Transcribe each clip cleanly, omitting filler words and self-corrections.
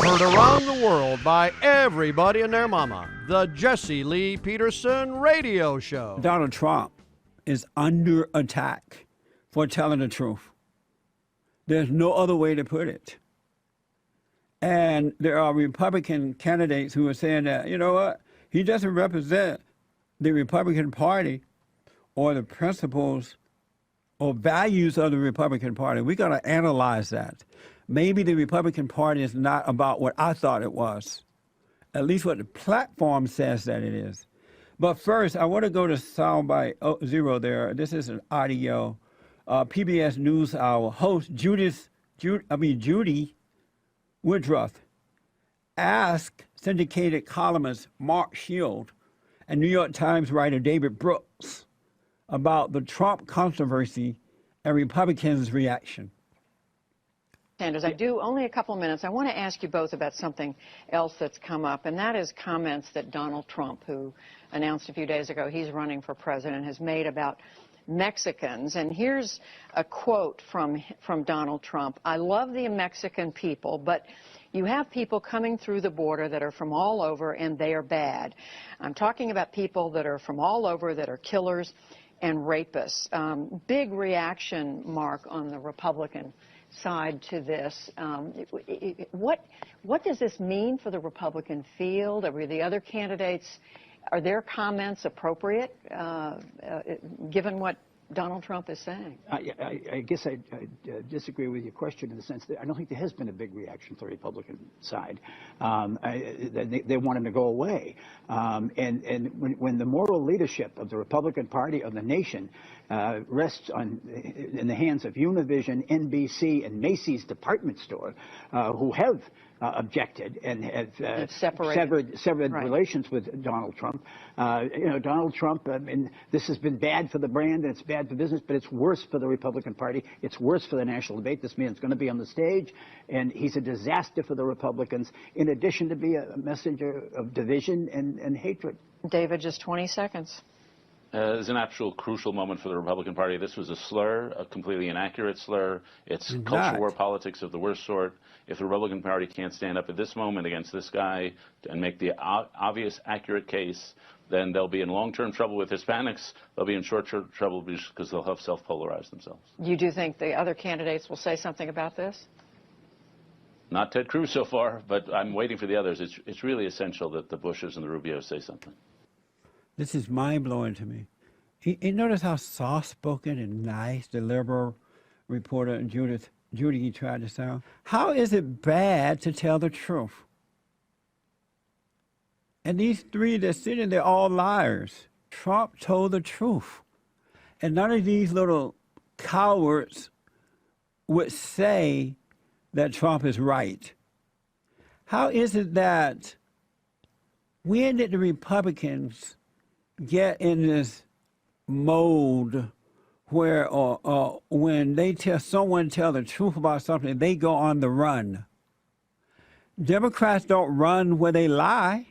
Heard around the world by everybody and their mama. The Jesse Lee Peterson Radio Show. Donald Trump is under attack for telling the truth. There's no other way to put it. And there are Republican candidates who are saying that, you know what, he doesn't represent the Republican Party or the principles or values of the Republican Party. We got to analyze that. Maybe the Republican Party is not about what I thought it was, at least what the platform says that it is. But first, I want to go to soundbite 0 there. This is an audio. PBS NewsHour host Judy Woodruff asked syndicated columnist Mark Shield and New York Times writer David Brooks about the Trump controversy and Republicans' reaction. Sanders, I do only a couple minutes. I want to ask you both about something else that's come up, and that is comments that Donald Trump, who announced a few days ago he's running for president, has made about Mexicans. And here's a quote from Donald Trump. "I love the Mexican people, but you have people coming through the border that are from all over, and they are bad. I'm talking about people that are from all over that are killers and rapists." Big reaction, Mark, on the Republican side to this. What does this mean for the Republican field? Are the other candidates, are their comments appropriate, given what Donald Trump is saying? I guess I disagree with your question in the sense that I don't think there has been a big reaction from the Republican side. They want him to go away. And when the moral leadership of the Republican Party of the nation rests in the hands of Univision, NBC, and Macy's department store, who have objected and have severed right. relations with Donald Trump. Donald Trump, I mean, this has been bad for the brand and it's bad for business, but it's worse for the Republican Party. It's worse for the national debate. This man's going to be on the stage, and he's a disaster for the Republicans, in addition to be a messenger of division and hatred. David, just 20 seconds. It's an actual crucial moment for the Republican Party. This was a slur, a completely inaccurate slur. It's culture war politics of the worst sort. If the Republican Party can't stand up at this moment against this guy and make the obvious, accurate case, then they'll be in long-term trouble with Hispanics. They'll be in short-term trouble because they'll have self-polarized themselves. You do think the other candidates will say something about this? Not Ted Cruz so far, but I'm waiting for the others. It's really essential that the Bushes and the Rubios say something. This is mind-blowing to me. You notice how soft-spoken and nice the liberal reporter Judy tried to sound? How is it bad to tell the truth? And these three that sitting there, all liars. Trump told the truth. And none of these little cowards would say that Trump is right. How is it that when did the Republicans get in this mode where when they someone tell the truth about something, they go on the run? Democrats don't run where they lie.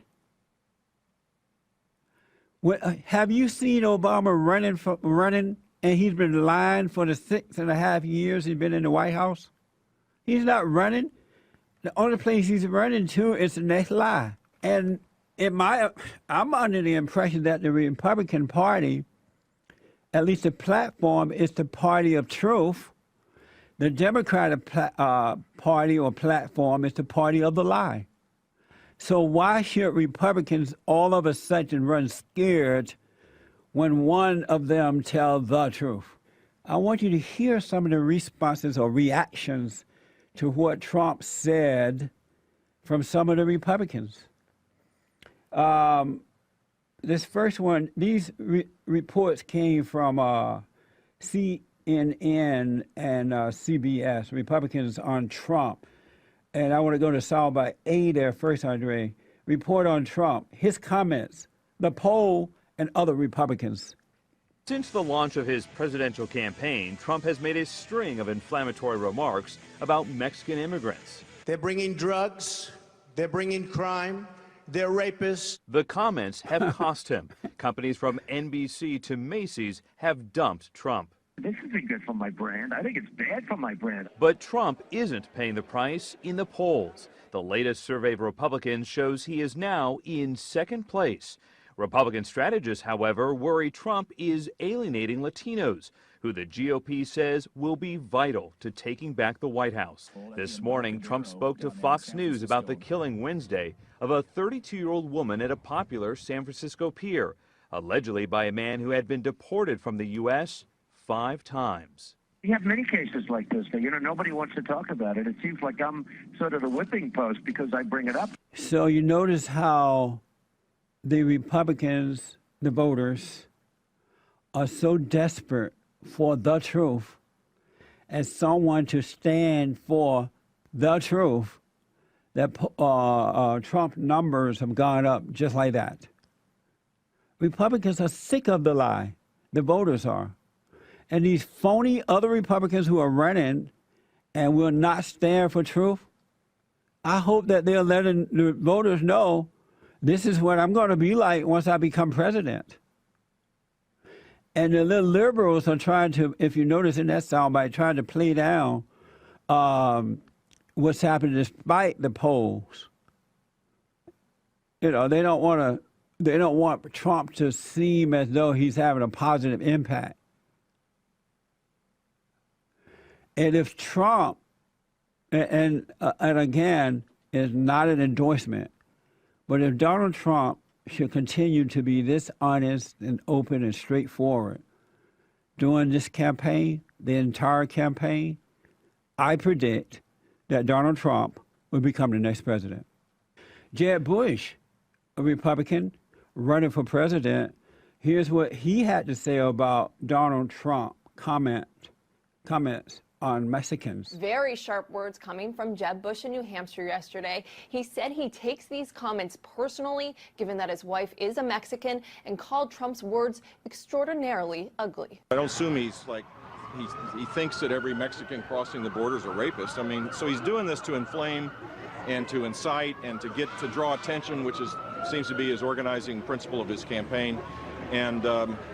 Have you seen Obama running and he's been lying for the 6.5 years he's been in the White House? He's not running. The only place he's running to is the next lie. And I'm under the impression that the Republican Party, at least the platform, is the party of truth. The Democratic Party or platform is the party of the lie. So why should Republicans all of a sudden run scared when one of them tells the truth? I want you to hear some of the responses or reactions to what Trump said from some of the Republicans. This first one, these reports came from CNN and CBS, Republicans on Trump. And I want to go to soundbite A there first, Andre. Report on Trump, his comments, the poll, and other Republicans. Since the launch of his presidential campaign, Trump has made a string of inflammatory remarks about Mexican immigrants. They're bringing drugs, they're bringing crime, they're rapists. The comments have cost him. Companies from NBC to Macy's have dumped Trump. This isn't good for my brand. I think it's bad for my brand. But Trump isn't paying the price in the polls. The latest survey of Republicans shows he is now in second place. Republican strategists, however, worry Trump is alienating Latinos, who the GOP says will be vital to taking back the White House. This morning, Trump spoke to Fox News about the killing Wednesday of a 32-year-old woman at a popular San Francisco pier, allegedly by a man who had been deported from the U.S. 5 times. We have many cases like this that, nobody wants to talk about it. It seems like I'm sort of the whipping post because I bring it up. So you notice how the Republicans, the voters, are so desperate for the truth as someone to stand for the truth that Trump numbers have gone up just like that. Republicans are sick of the lie. The voters are. And these phony other Republicans who are running and will not stand for truth, I hope that they're letting the voters know this is what I'm going to be like once I become president. And the little liberals are trying to, if you notice in that soundbite, trying to play down what's happening despite the polls. They don't want Trump to seem as though he's having a positive impact. And if Trump, and again, is not an endorsement, but if Donald Trump should continue to be this honest and open and straightforward during this campaign, the entire campaign, I predict that Donald Trump will become the next president. Jeb Bush, a Republican running for president, here's what he had to say about Donald Trump comments on Mexicans. Very sharp words coming from Jeb Bush in New Hampshire yesterday. He said he takes these comments personally, given that his wife is a Mexican, and called Trump's words extraordinarily ugly. I don't assume he's like, he thinks that every Mexican crossing the border is a rapist. I mean, so he's doing this to inflame and to incite and to draw attention, which seems to be his organizing principle of his campaign. And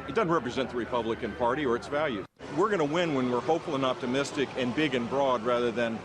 it doesn't represent the Republican Party or its values. We're going to win when we're hopeful and optimistic and big and broad rather than,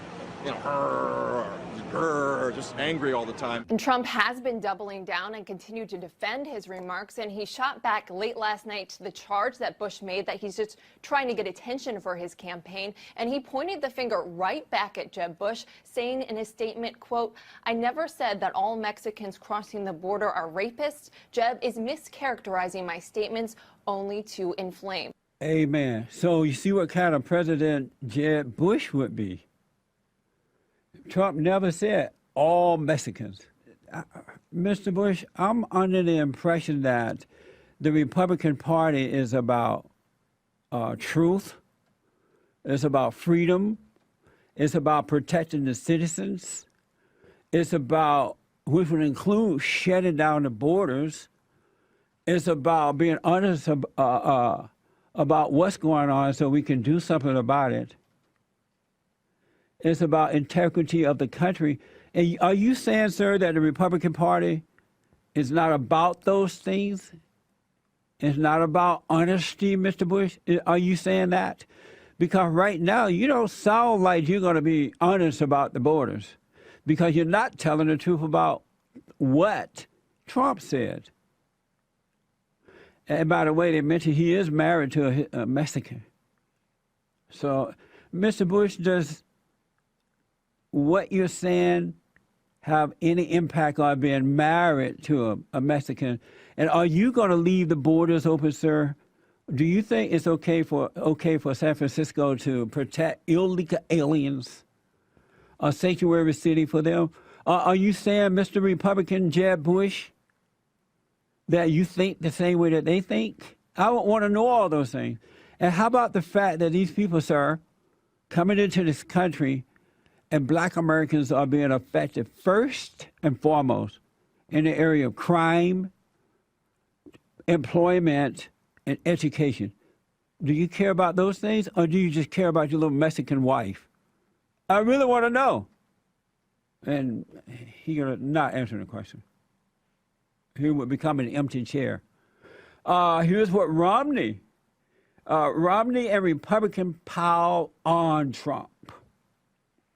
just angry all the time. And Trump has been doubling down and continued to defend his remarks, and he shot back late last night to the charge that Bush made that he's just trying to get attention for his campaign. And he pointed the finger right back at Jeb Bush, saying in his statement, quote, "I never said that all Mexicans crossing the border are rapists. Jeb is mischaracterizing my statements only to inflame." Amen. So you see what kind of president Jeb Bush would be. Trump never said all Mexicans. Mr. Bush, I'm under the impression that the Republican Party is about truth, it's about freedom, it's about protecting the citizens, it's about, which would include shutting down the borders, it's about being honest about what's going on so we can do something about it. It's about integrity of the country. And are you saying, sir, that the Republican Party is not about those things? It's not about honesty, Mr. Bush? Are you saying that? Because right now, you don't sound like you're going to be honest about the borders because you're not telling the truth about what Trump said. And by the way, they mentioned he is married to a Mexican. So, Mr. Bush, does what you're saying have any impact on being married to a Mexican? And are you going to leave the borders open, sir? Do you think it's okay for San Francisco to protect illegal aliens, a sanctuary city for them? Are you saying, Mr. Republican Jeb Bush, that you think the same way that they think? I would want to know all those things. And how about the fact that these people, sir, coming into this country, and Black Americans are being affected first and foremost in the area of crime, employment, and education. Do you care about those things, or do you just care about your little Mexican wife? I really want to know. And he's not answering the question. He would become an empty chair. Here's what Romney Romney and Republican pile on Trump.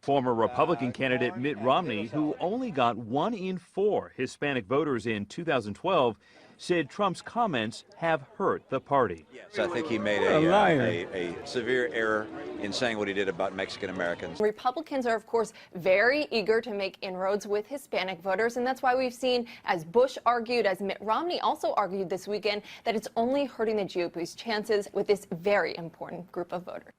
Former Republican candidate Mitt Romney, who only got 1 in 4 Hispanic voters in 2012, said Trump's comments have hurt the party. So I think he made a severe error in saying what he did about Mexican Americans. Republicans are, of course, very eager to make inroads with Hispanic voters, and that's why we've seen, as Bush argued, as Mitt Romney also argued this weekend, that it's only hurting the GOP's chances with this very important group of voters.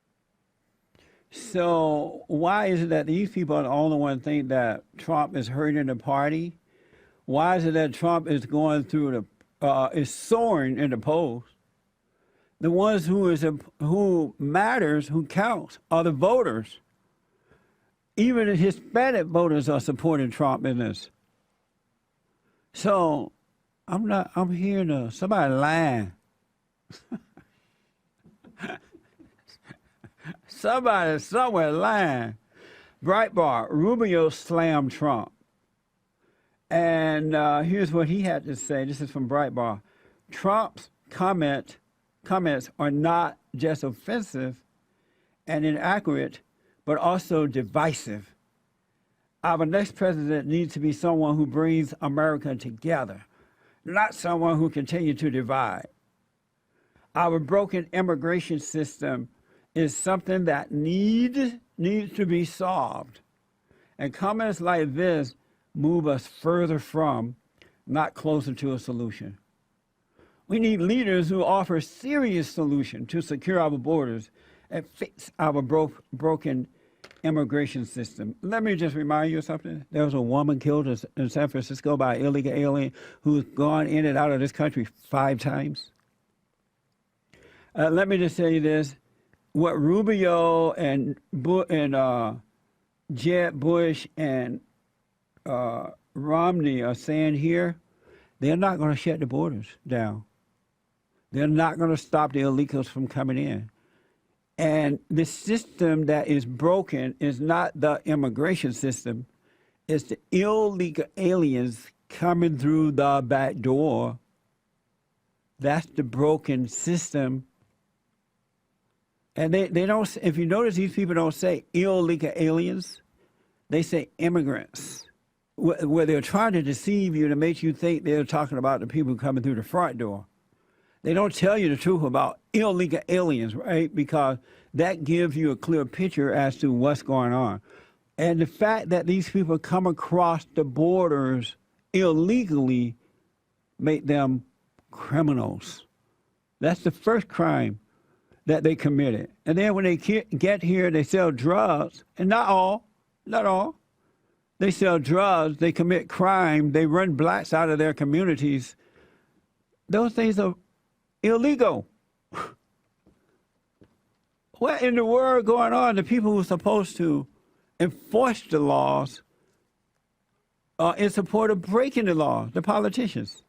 So why is it that these people are the only ones think that Trump is hurting the party? Why is it that Trump is going through is soaring in the polls? The ones who matters, who counts, are the voters. Even the Hispanic voters are supporting Trump in this. So I'm hearing somebody lying. Somebody somewhere lying. Breitbart, Rubio slammed Trump. And here's what he had to say. This is from Breitbart. Trump's comments are not just offensive and inaccurate, but also divisive. Our next president needs to be someone who brings America together, not someone who continues to divide. Our broken immigration system is something that needs to be solved. And comments like this move us further from, not closer to a solution. We need leaders who offer serious solutions to secure our borders and fix our broken immigration system. Let me just remind you of something. There was a woman killed in San Francisco by an illegal alien who's gone in and out of this country 5 times. Let me just say this. What Rubio and Jeb Bush and Romney are saying here, they're not going to shut the borders down. They're not going to stop the illegals from coming in. And the system that is broken is not the immigration system. It's the illegal aliens coming through the back door. That's the broken system. And they don't, if you notice, these people don't say illegal aliens. They say immigrants, where they're trying to deceive you to make you think they're talking about the people coming through the front door. They don't tell you the truth about illegal aliens, right? Because that gives you a clear picture as to what's going on. And the fact that these people come across the borders illegally make them criminals. That's the first crime that they committed. And then when they get here, they sell drugs, and not all. They sell drugs, they commit crime, they run blacks out of their communities. Those things are illegal. What in the world going on? The people who are supposed to enforce the laws are in support of breaking the law, the politicians.